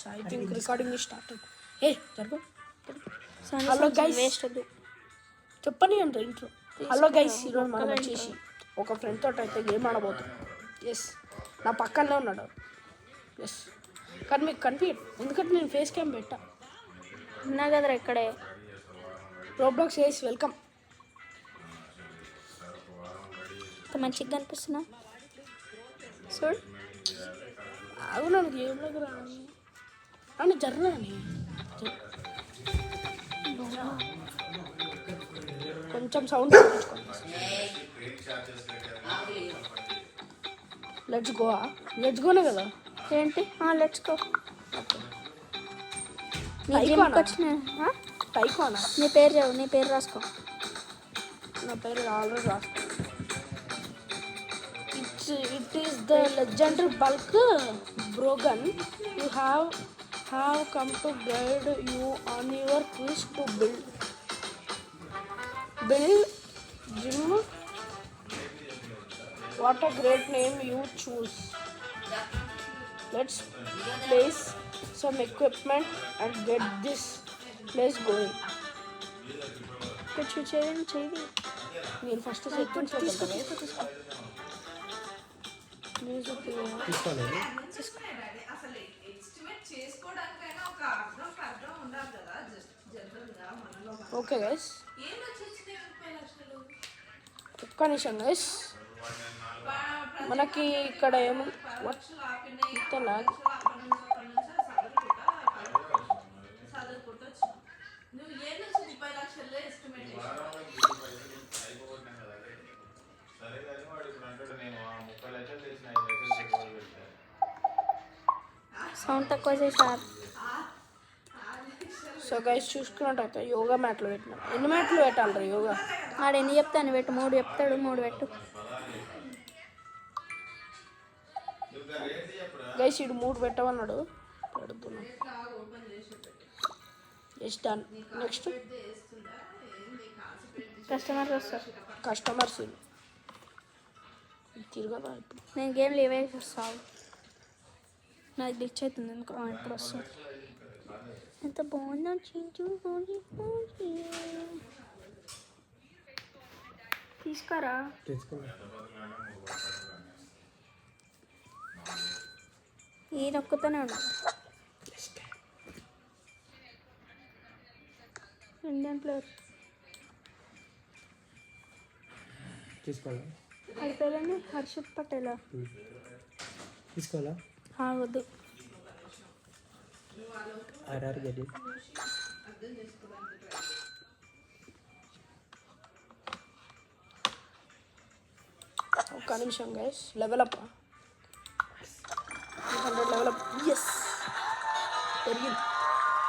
I think recording started. ఏ జరుగు. Hello guys, చెప్పని అంట ఇంట్రో. హలో గైస్, ఈరోజు మనం వచ్చేసి ఒక ఫ్రెండ్ తోటి అయితే గేమ్ ఆడబోతున్నాం. ఎస్, నా పక్కనే ఉన్నాడు. ఎస్, కానీ మీకు కనిపించదు ఎందుకంటే నేను ఫేస్ క్యామ్ పెట్టా. ఉన్నా కదరా ఇక్కడే. Roblox guys, welcome. మంచిగా కనిపిస్తున్నా చూడు. అవునా గేమ్లోకి రాని అని జర్రాని కొంచెం సౌండ్ లెట్స్ గోనే కదా. ఏంటి లెట్స్ గో. టైకోనా? నీ పేరు చదువు, నీ పేరు రాసుకో. నా పేరు ఆల్రెడీ రాసుకో. It is the legendary bulk Brogan. You have come to guide you on your quest to build gym. What a great name you choose. Let's place some equipment and get this place going. చేయండి. మీరు first settings okay guys, ఒక్క నిమిషం guys. మనకి ఇక్కడ ఏమో sound తక్కువ చేసారు. So guys, చూసుకున్నట్టయితే యోగా మ్యాట్లు పెట్టినా. ఎన్ని మ్యాట్లు పెట్టాలి యోగా? ఆడు ఎన్ని చెప్తాను పెట్టు. 3 చెప్తాడు, 3 పెట్టు. గైస్, ఇడు 3 పెట్టమన్నాడు, పెడుతున్నా. Just done. నెక్స్ట్ కస్టమర్స్ వస్తారు. కస్టమర్స్ తిరగదా ఇప్పుడు. నేను గేమ్ లీవ్ అయ్యి వస్తాను. నాకు గ్లిచ్ అవుతుంది ఎందుకు. ఇప్పుడు వస్తుంది. ఎంత బాగుందో చించు. తీసుకోరా. ఈ నొక్కుతూనే ఉన్నాను. ఇండియన్ ప్లేయర్ తీసుకోవాలా? అయిపోయాలని హర్షిత్ పటేలా తీసుకోవాలా? వద్దు. ఆర్ఆర్ గడి ఒక్క నిమిషం guys. Level up 200 level up. Yes, పెరిగింది.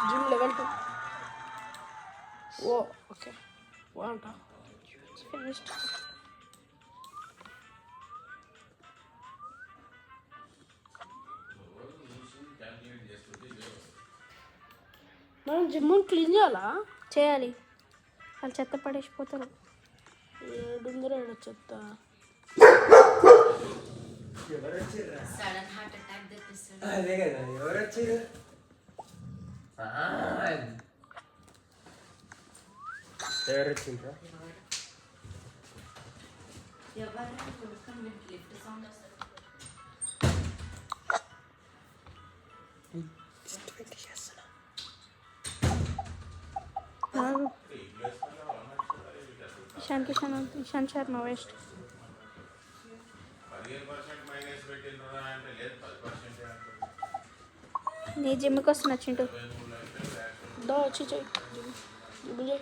Gym level 2. ఓ ఓకే, బాగుంటా. ఫినిష్డ్. మనం జిమ్ క్లీన్ చేయాలి. వాళ్ళు చెత్త పడేసిపోతారు. ఏడుందిరా చెత్త. అదే కదా, ఎవరు వచ్చారు? ఎవరు వచ్చిండ్రా? ఇషాన్ శర్మ వేస్ట్. నీ జిమ్కి వస్తున్నా చింటూ. వచ్చి చెయ్యి.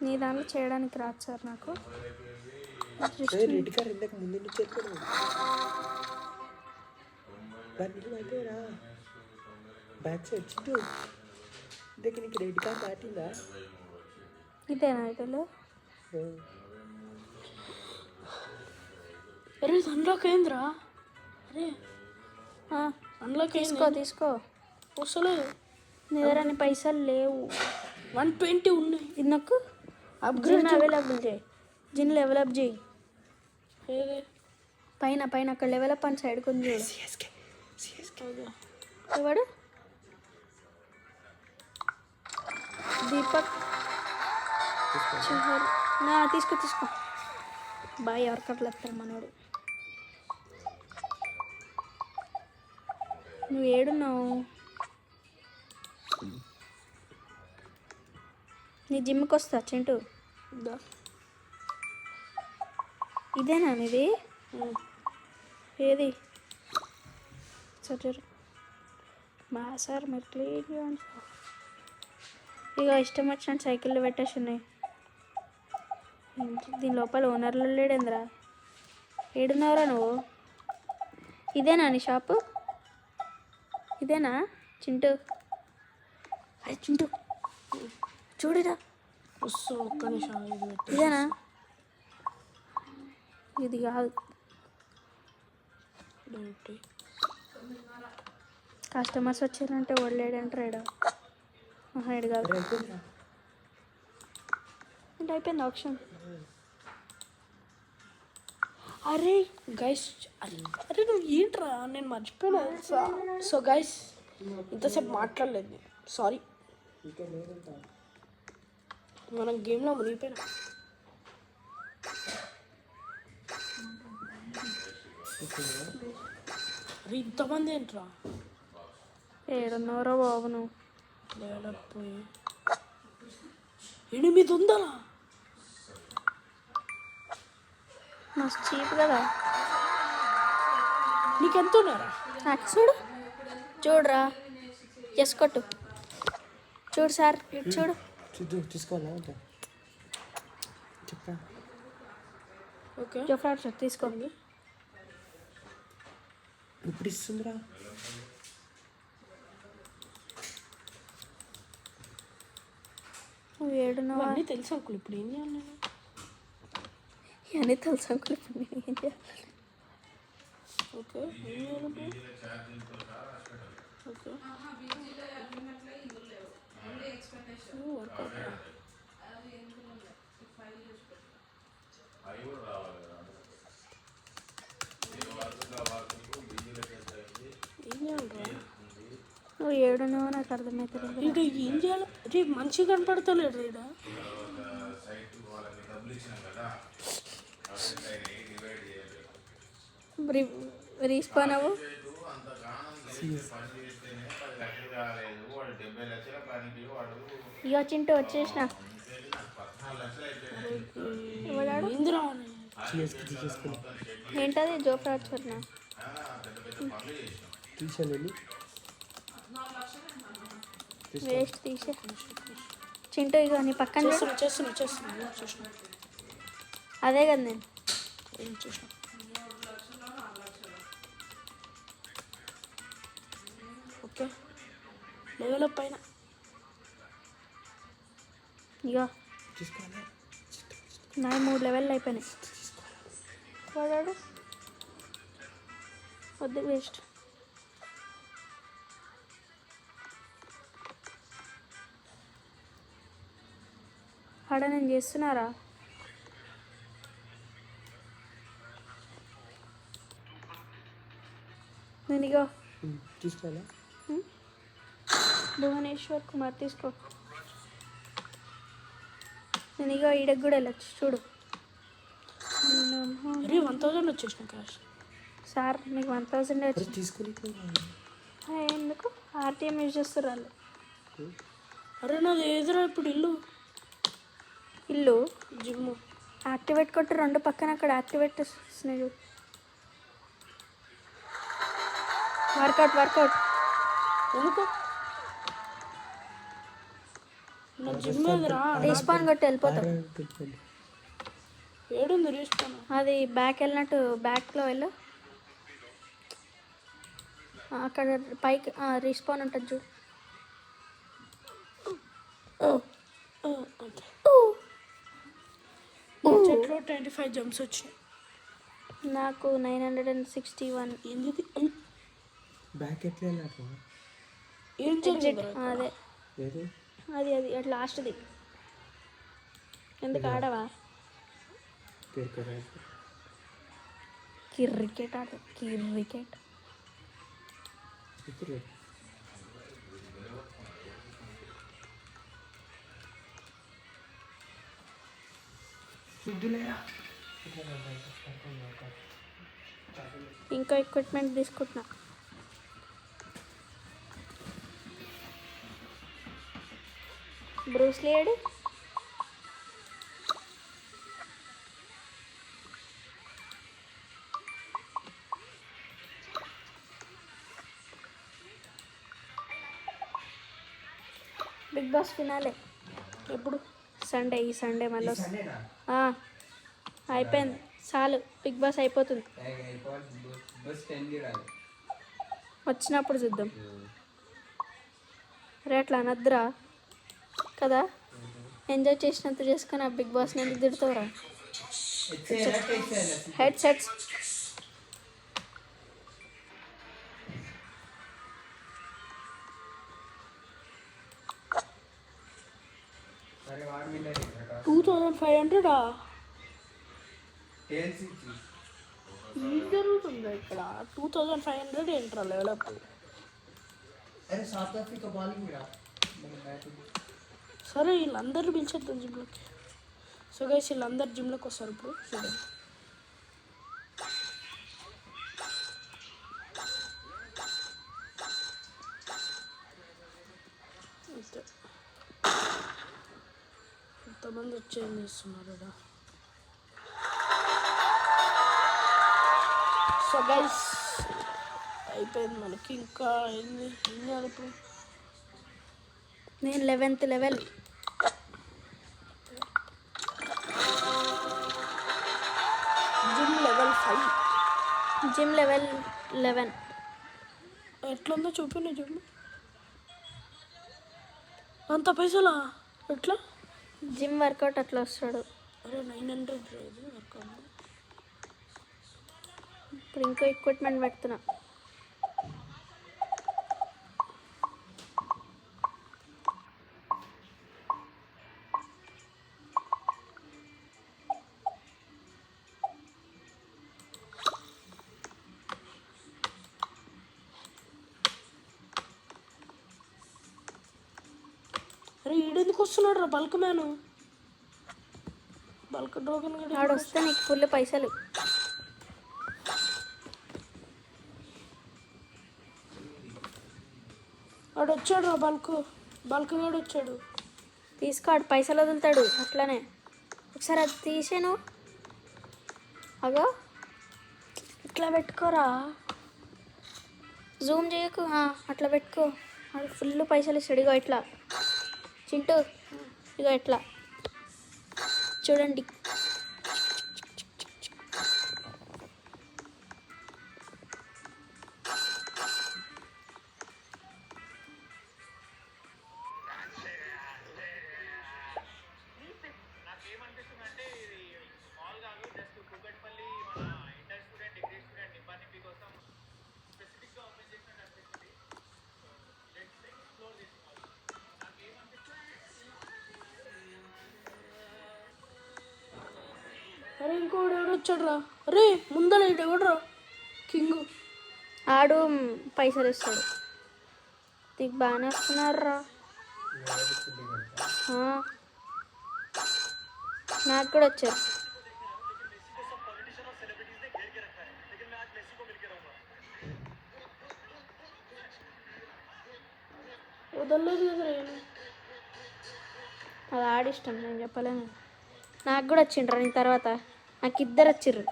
నీ దాంట్లో చేయడానికి రాదు సార్ నాకు. రెడ్ కార్ ఇందాక ముందు నుంచి చెప్పారు. బ్యాక్ సైడ్ చుట్టూ ఇందాక నీకు రెడ్ కార్ దాటిందా? ఇదేనా ఇటలో? అరే అన్లాక్ అయిందిరా. అరే అన్లాక్ తీసుకో. వస్తలేదు. నీ దగ్గర నీ పైసలు లేవు. 120 ఉన్నాయి. నాకు అప్గ్రేడ్ అవైలబుల్ చేయి. జిన్ లెవెల్ అప్ చేయి. పైన అక్కడ లెవెల్ అప్ అని సైడ్ కొంచెం చూడు. ఎవడు దీపక్ చిహర్ నా తీసుకో బాయ్ ఎవరికి అట్లా వస్తారు మనోడు. నువ్వు ఏడున్నావు? నీ జిమ్కి వస్తా చింటూ. దా. ఇదేనా ఇది? ఏది సరే మా సార్ మరి క్లియర్గా ఇక ఇష్టం వచ్చిన సైకిళ్ళు పెట్టేసి ఉన్నాయి. దీని లోపల ఓనర్లు లేడేంద్రా? ఏడున్నారా నువ్వు? ఇదేనా నీ షాపు? ఇదేనా చింటూ? అరే చింటూ చూడరా, వస్తా ఒక్క నిమిషం. ఇది పెట్టు. ఇదేనా? ఇది కాదు. ఏంటి? కస్టమర్స్ వచ్చారంటే వదిలేడంటారు ఈడ. ఈడు కాదు. అంటే అయిపోయింది ఆప్షన్. అరే గైస్, అరే నువ్వు ఏంట్రా, నేను మర్చిపోయినా తెలుసా. సో గైస్, ఇంతసేపు మాట్లాడలేదు, సారీ. మనం గేమ్లో మునిగిపోయినా. అరే ఇంతమంది ఏంట్రా? ఏడున్నారో బాబు నువ్వు? లేకపోయి 800. మస్తు చీప్ కదా. నీకెంత ఉన్నారా? నాకు చూడు, చూడరా, కొట్టు చూడు సార్, చూడు. తీసుకోవాలా చెప్పా? ఓకే, జోఫ్రాడ్ షర్ట్ తీసుకోండి. ఇప్పుడు ఇస్తుందిరా. నువ్వు ఏడున్నావా? అన్నీ తెలుసు అంకుల్, ఇప్పుడు ఏం చేయాలి నేను? ఇవన్నీ తెలుసు అంకుల్, ఇప్పుడు నేను ఏం చేయాలి? ఓకే, ఏం చేయాలి? Okay, workout. ఏం చేయాలి? నువ్వు ఏడున్నావో నాకు అర్థమవుతుంది. ఇంకా ఏం చేయాలి? రే మంచిగా కనపడతలేడు రేడ. రీస్పాన్ అవ్వు. ఇక చింటూ వచ్చేసిన. ఎవడాడు? ఇందిరా ఏంటది? జోఫ్రాడ్ షర్ట్నా? వేస్ట్ తీసే. చింటూ ఇక నీ పక్కన చూడు. చేస్తున్నా. అదే కదా నేను ఏం చూసిన. ఓకే, లెవెల్ అప్ పైన. ఇక నా 3 లెవెల్లో అయిపోయినాయి. వాడాడు వద్దు, వేస్ట్. ఆడ నేను చేస్తున్నారా? నేను ఇగో తీసుకోవాలా? భువనేశ్వర్ కుమార్ తీసుకో. నేను ఇగో ఈడకి కూడా వెళ్ళచ్చు చూడు. అరే 1000 వచ్చేసిన క్యాష్. సార్ మీకు 1000 వచ్చి తీసుకుని ఎందుకు ఆర్టీఎం యూజ్ చేస్తారు వాళ్ళు. అరే నాది ఏదిరా ఇప్పుడు ఇల్లు జిమ్. యాక్టివేట్ కొట్టి 2 పక్కన అక్కడ యాక్టివేట్ వస్తున్నాయి చూడు. వర్కౌట్ ఎందుకు నా జిమ్ ఏదిరా? రీస్పాన్ కొట్టి వెళ్ళిపోతాం. ఏడుంది రీస్పాన్? అది బ్యాక్ వెళ్ళినట్టు బ్యాక్లో వెళ్ళు. అక్కడ పైకి రీస్పాన్ ఉంటుంది చూడు. చెట్లో 25 జంప్స్ వచ్చినాయి. నాకు 961. ఎందుకు బ్యాక్ ఎట్లా వెళ్ళారు? ఏం జరిగింది? అదే ఏది? అది అట్లా లాస్ట్ది. ఎందుకు ఆడవా? క్రికెట్ ఆడ. క్రికెట్ వద్దులేరా ఇంకో ఎక్విప్మెంట్ తీసుకుంటున్నా. బ్రూస్ లీ ఏడి? బిగ్ బాస్ ఫినాలే ఎప్పుడు? సండే. ఈ సండే మళ్ళీ అయిపోయింది. చాలు, బిగ్ బాస్ అయిపోతుంది. వచ్చినప్పుడు చూద్దాం. రే అట్లా అనద్దురా కదా, ఎంజాయ్ చేసినంత చేసుకొని ఆ బిగ్ బాస్ని ఎందుకు తిడతావురా? హెడ్ సెట్స్ $2,500 ఏం జరుగుతుందా ఇక్కడ? 2,500 ఏంట్రా డెవలప్? సరే వీళ్ళందరూ పిలిచేద్దాం జిమ్లోకి. సో గైస్ వీళ్ళందరూ జిమ్లోకి వస్తారు ఇప్పుడు. చూడండి, ఎంతమంది వచ్చి ఏం చేస్తున్నారు కదా. సో గైస్ అయిపోయింది మనకి. ఇంకా ఏంది ఏం చేయాలి ఇప్పుడు? నేను 11th level. Gym level 5. Gym level 11. ఎట్లుందో చూపించు జిమ్. అంత పైసలా? ఎట్లా? జిమ్ వర్కౌట్ అట్లా వస్తాడు. అరే 900 రోజు వర్కౌట్. ఇప్పుడు ఇంకో ఎక్విప్మెంట్ పెడుతున్నా. అరే ఈడెందుకు వస్తున్నాడు రా బల్క్ మ్యాను? బల్క్ డ్రోగన్ గడి ఆడు వస్తే నీకు ఫుల్ పైసలు. ఆడు వచ్చాడు రా బల్క్ గడు వచ్చాడు. తీసుకో, ఆడు పైసలు వదులుతాడు అట్లానే. ఒకసారి అది తీసేను. అగో ఇట్లా పెట్టుకోరా, జూమ్ చేయకు, అట్లా పెట్టుకో. ఆడు ఫుల్ పైసలు ఇస్తాడు. ఇగో ఇట్లా చింటూ, ఇగో ఇట్లా చూడండి. అరే ఇంకోడు ఎవడు వచ్చాడు రా. అరే ముందర ఇటు ఎవడురా? కింగ్. ఆడు పైసలు ఇస్తాడు. నీకు బాగానే వస్తున్నారా? నాకు కూడా వచ్చారు. వదలలేదు కదా. అది ఆడిష్టం, నేను చెప్పలేను. నాకు కూడా వచ్చిండ్రా నీ తర్వాత. నాకు ఇద్దరు వచ్చిర్రు.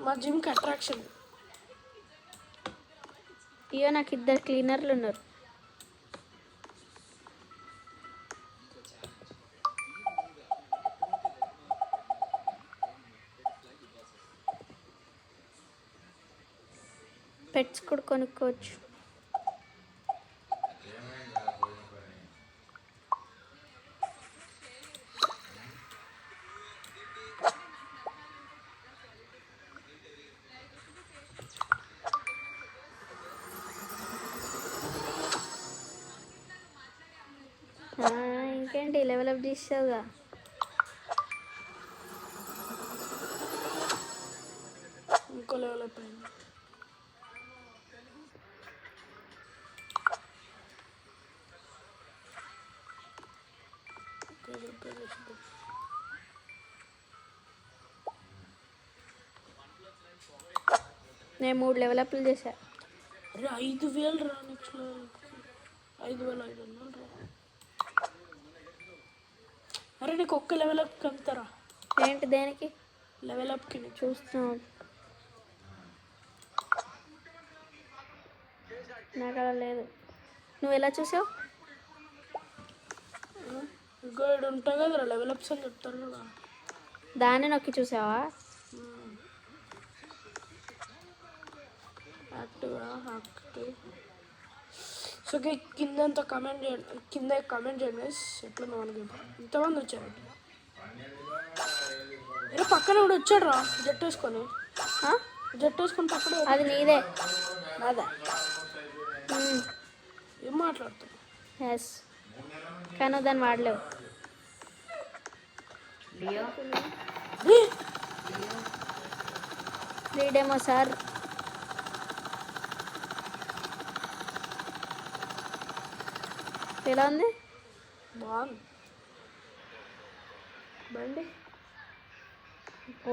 మా జిమ్కి అట్రాక్షన్. ఇయో నాకు ఇద్దరు క్లీనర్లు ఉన్నారు. పెట్స్ కూడా కొనుక్కోవచ్చు. ఇంకేంటి లెవెల్ అప్ చేసావుగా. ఇంకో లెవెల్ అయిపోయింది. నేను 3 లెవెల్ అప్లు చేశా. అరే 5,000 రా నెక్స్ట్ లెవెల్కి. 5,500 రా. అరే నీకు ఒక్క లెవెల్ అప్కి అంతరా? ఏంటి దేనికి? లెవెల్ అప్కి నీకు చూస్తున్నావు నాకు అలా లేదు. నువ్వు ఎలా చూసావు? గైడ్ ఉంటాయి కదరా లెవెల్ అప్స్ అని చెప్తారు కదా. దాన్ని నొక్కి చూసావా? యాక్టివ్. సో కింద కమెంట్ చేయండి, కింద కమెంట్ చేయండి గైస్ ఎట్లుందో మనకి. ఇంతమంది వచ్చారు. ఏ పక్కన కూడా వచ్చాడు రా జట్టు వేసుకొని. జట్టు వేసుకొని పక్కన. అది నీదే. నాదా? ఏం మాట్లాడుతావు? ఎస్, కానీ నువ్వు దాన్ని వాడలేవు. ఫ్రీడేమో సార్. ఎలా ఉంది? బాగుంది. బండి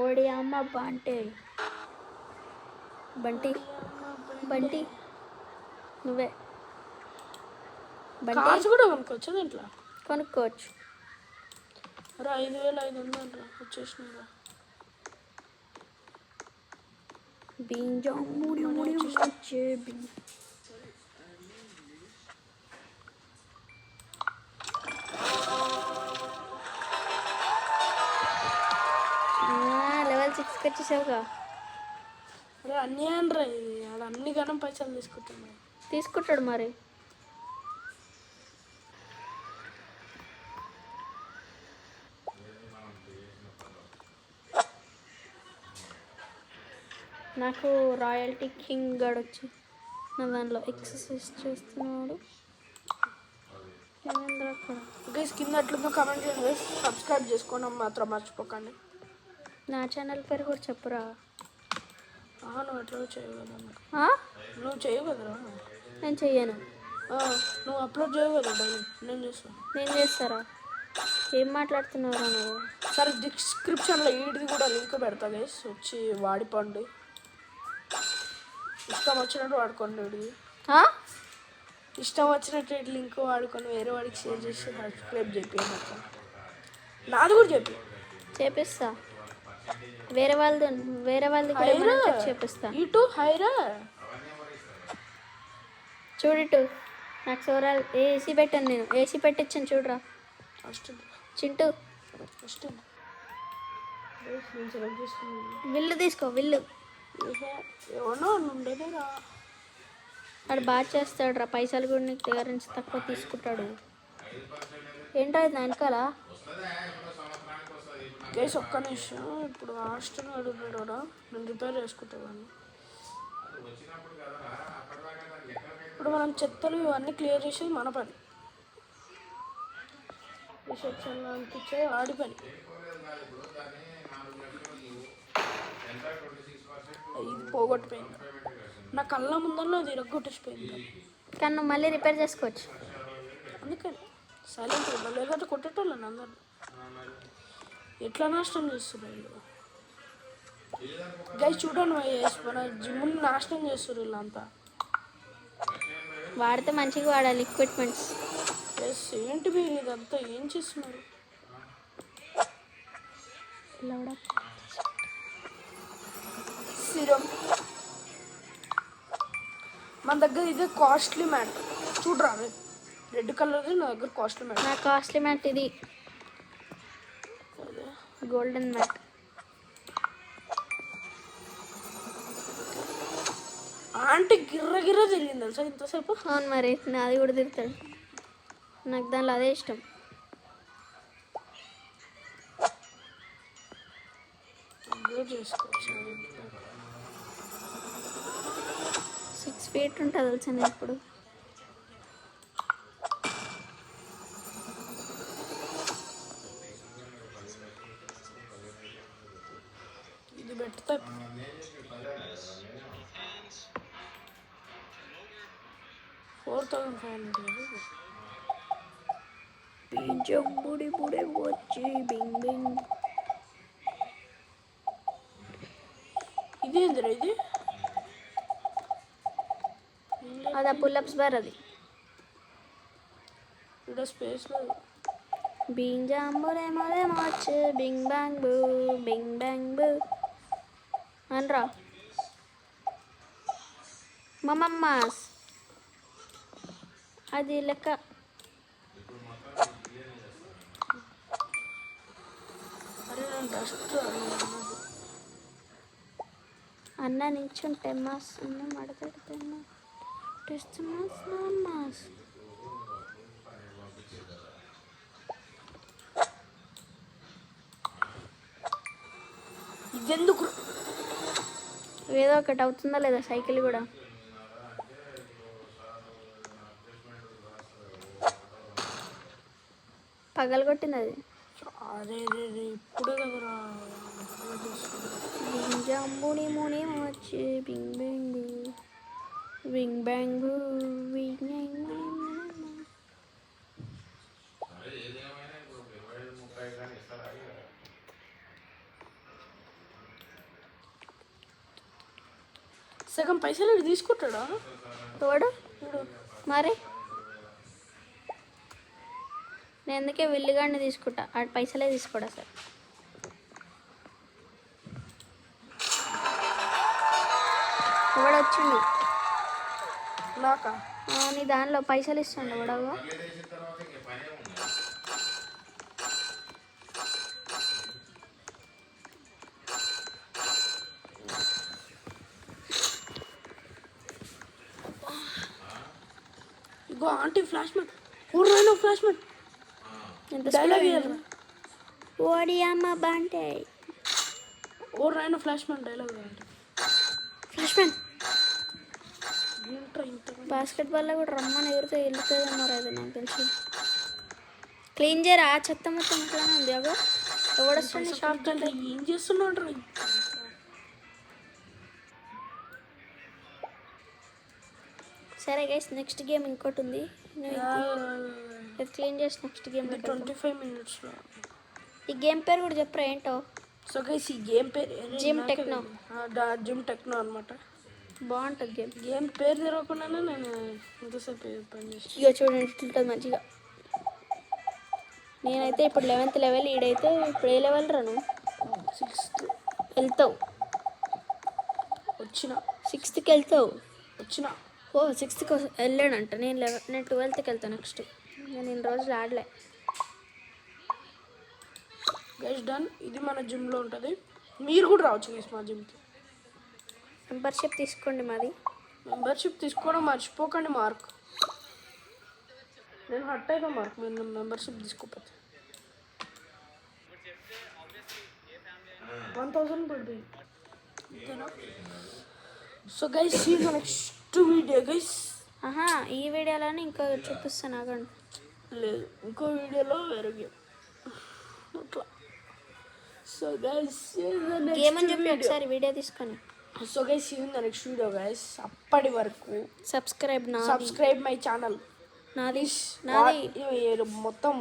ఓడి అమ్మ బంటి బంటి బంటి నువ్వే బంటి. కార్స్ కూడా కొనుక్కోవచ్చు దీంట్లో. కొనుక్కోవచ్చు. అరే 5,500 రా వచ్చేసినా. బింజా ముడి ముడి వచ్చే బింజ. లెవెల్ 6కి వచ్చేసావుగా. అరే అన్నీ అనరా ఇది, ఆడ అన్ని గణం పైసలు తీసుకుంటున్నాడు. తీసుకుంటాడు మరి. నాకు రాయల్టీ కింగ్ గాడు వచ్చి నా దాంట్లో ఎక్సర్సైజ్ చేస్తున్నాడు. ఏమైంది అక్కడ? గైస్ కింద ఎట్లుందో కమెంట్ చేయండి గైస్. సబ్స్క్రైబ్ చేసుకోవడం మాత్రం మర్చిపోకండి. నా ఛానల్ పేరు కూడా చెప్పురా. నువ్వు ఎట్లా చేయవు కదా. ఆ? నువ్వు చేయవు కదరా. నేను చెయ్యను. నువ్వు అప్లోడ్ చేయవు కదా డైలీ. నేను చేస్తాను. నేను చేస్తారా? ఏం మాట్లాడుతున్నావురా నువ్వు? సరే డిస్క్రిప్షన్లో వీడిది కూడా లింక్ పెడతా గైస్, వచ్చి వాడిపోండి. ఇష్టం వచ్చినట్టు వాడుకోండి. వీడిది ఇష్టం వచ్చినట్టు లింక్ వాడుకొని వేరే వాడికి షేర్ చేసి సబ్స్క్రైబ్ చేయండి. అక్క నాది కూడా చెప్పి చేపిస్తా. వేరే వాళ్ళది కూడా చేపిస్తా. ఇటు హైరా చూడిటు నాకు సోరాలు ఏసీ పెట్టాను. నేను ఏసీ పెట్టించాను చూడరా. చింటూ విల్లు తీసుకో. విల్లు ఏమన్నా ఉండేదేరా. వాడు బాగా చేస్తాడు రా. పైసలు కూడా నీకు దగ్గర నుంచి తక్కువ తీసుకుంటాడు. ఏంటో ఇది నా వెనకాల. కేసు ఒక్క నిమిషం. ఇప్పుడు హాస్టల్ అడుగుతాడు. నేను రిపేర్ చేసుకుంటాను. ఇప్పుడు మనం చెత్తలు ఇవన్నీ క్లియర్ చేసేది మన పని. రిసెప్షన్లో అనిపించే వాడి పని. ఇది పోగొట్టిపోయింది. నా కళ్ళ ముందరలో అది ఇరగొట్టేసిపోయింది. కానీ నువ్వు మళ్ళీ రిపేర్ చేసుకోవచ్చు. అందుకని సైలెంట్ ఉండాలి, లేకపోతే కొట్టేటోళ్ళని అందరు. ఎట్లా నాశనం చేస్తున్నారు వీళ్ళు. గైస్ చూడండి మన జిమ్ని నాశనం చేస్తారు వీళ్ళంతా. వాడితే మంచిగా వాడాలి ఎక్విప్మెంట్స్. ఎస్ ఏంటి మీరు ఇదంతా ఏం చేస్తున్నారు? సిరమ్ మన దగ్గర ఇదే కాస్ట్లీ మ్యాట్. చూడరా రెడ్ కలర్ నా దగ్గర కాస్ట్లీ మ్యాట్. నా కాస్ట్లీ మ్యాట్ ఇది గోల్డెన్ మ్యాట్. ఆంటీ గిర్ర తిరిగింది తెలుసా ఇంతసేపు. అవును మరి నాది కూడా తిరుగుతాడు. నాకు దానిలో అదే ఇష్టం. చేసుకోవచ్చు. 6 feet ఉంటుంది తెలుసా నేను ఇప్పుడు. ఇది పెడతా 4,500. బుడి బుడి వచ్చి బింగ్ బింగ్. ఇది ఏందిరా ఇది? అది ఆ పుల్లప్స్ బార్ అది. ఇక్కడ స్పేస్ లేదు. బింగ్ జాంబురే మరే march bing bang boo bing bang boo అనరా మమ్మమ్మాస్ అది లెక్క. అరే నేను డస్ట్ అన్న నించుంటే మాస్ అన్న మడతడితే టెస్ట్ మాస్ మాస్. ఇదెందుకు ఏదో ఒకటి అవుతుందా లేదా సైకిల్ కూడా. పగలగొట్టింది అది. అరే రే రే ఇప్పుడే కదరా. బింగ్ జాంబుని ముని వచ్చి bing bang boo bing bang boo bing bang boo. సగం పైసలు ఇటు తీసుకుంటాడా తోడు మరి నేను ఎందుకే విల్లుగాడిని తీసుకుంటా. ఆడు పైసలే తీసుకోడా సార్. ఎవడు వచ్చిండు నాకా? నీ దానిలో పైసలు ఇస్తుండు ఎవడవు. ఇగో ఆంటీ ఫ్లాష్ మ్యాన్. ఊర్లో ఫ్లాష్ మ్యాన్ ఎంత డైలాగ్ ఓడి అమ్మ బాంటే ఊర్లో flash man dialogue aunty. Flash man ఏంట్రా ఇంత బాస్కెట్బాల్లో కూడా రమ్మని ఎవరితో వెళ్తుంది అన్నారు. అది నాకు తెలిసి క్లీన్ చేయరా చెత్త మొత్తం ఇట్లానే ఉంది. అగో ఎవడొస్తుంది షాప్ అంటే ఏం చేస్తున్నాడు? సరే గైస్ నెక్స్ట్ గేమ్ ఇంకోటి ఉంది. ఇది క్లీన్ చేసి నెక్స్ట్ గేమ్ 25 minutesలో. ఈ గేమ్ పేరు కూడా చెప్పరా ఏంటో. సో గైస్ ఈ గేమ్ పేరు జిమ్ టెక్నో. జిమ్ టెక్నో అనమాట. బాగుంటుంది గేమ్. గేమ్ పేరు తెరవకుండానే నేను ఇంతసేపు పని చేసి. ఇక చూడండి ఇట్లుంటుంది మంచిగా. నేనైతే ఇప్పుడు 11th లెవెల్. ఈడైతే ఇప్పుడు ఏ లెవెల్ రాను 6th వెళ్తావు. వచ్చిన 6thకి వెళ్తావు. వచ్చిన ఓ 6thకి వెళ్ళాడంట. నేను 12thకి వెళ్తాను నెక్స్ట్. నేను ఇన్ని రోజులు ఆడలే. Guys done. ఇది మన జిమ్లో ఉంటుంది. మీరు కూడా రావచ్చు గైస్ మా జిమ్కి. మెంబర్షిప్ తీసుకోండి మాది. మెంబర్షిప్ తీసుకోవడం మర్చిపోకండి మార్క్. నేను హట్ అయినా మార్క్ మీరు మెంబర్షిప్ తీసుకోకపోతే 1000 పడుతుంది అంతేనా? So guys see the next video guys. ఆహా ఈ వీడియోలోనే ఇంకా చూపిస్తాను ఆగండి. లేదు ఇంకో వీడియోలో వేరే గేమ్ అట్లా. సో గైస్ గేమ్ అని చెప్పి ఒకసారి వీడియో తీసుకొని. So guys see in the next video guys. అప్పటి వరకు సబ్స్క్రైబ్ మై ఛానల్. నాది మొత్తం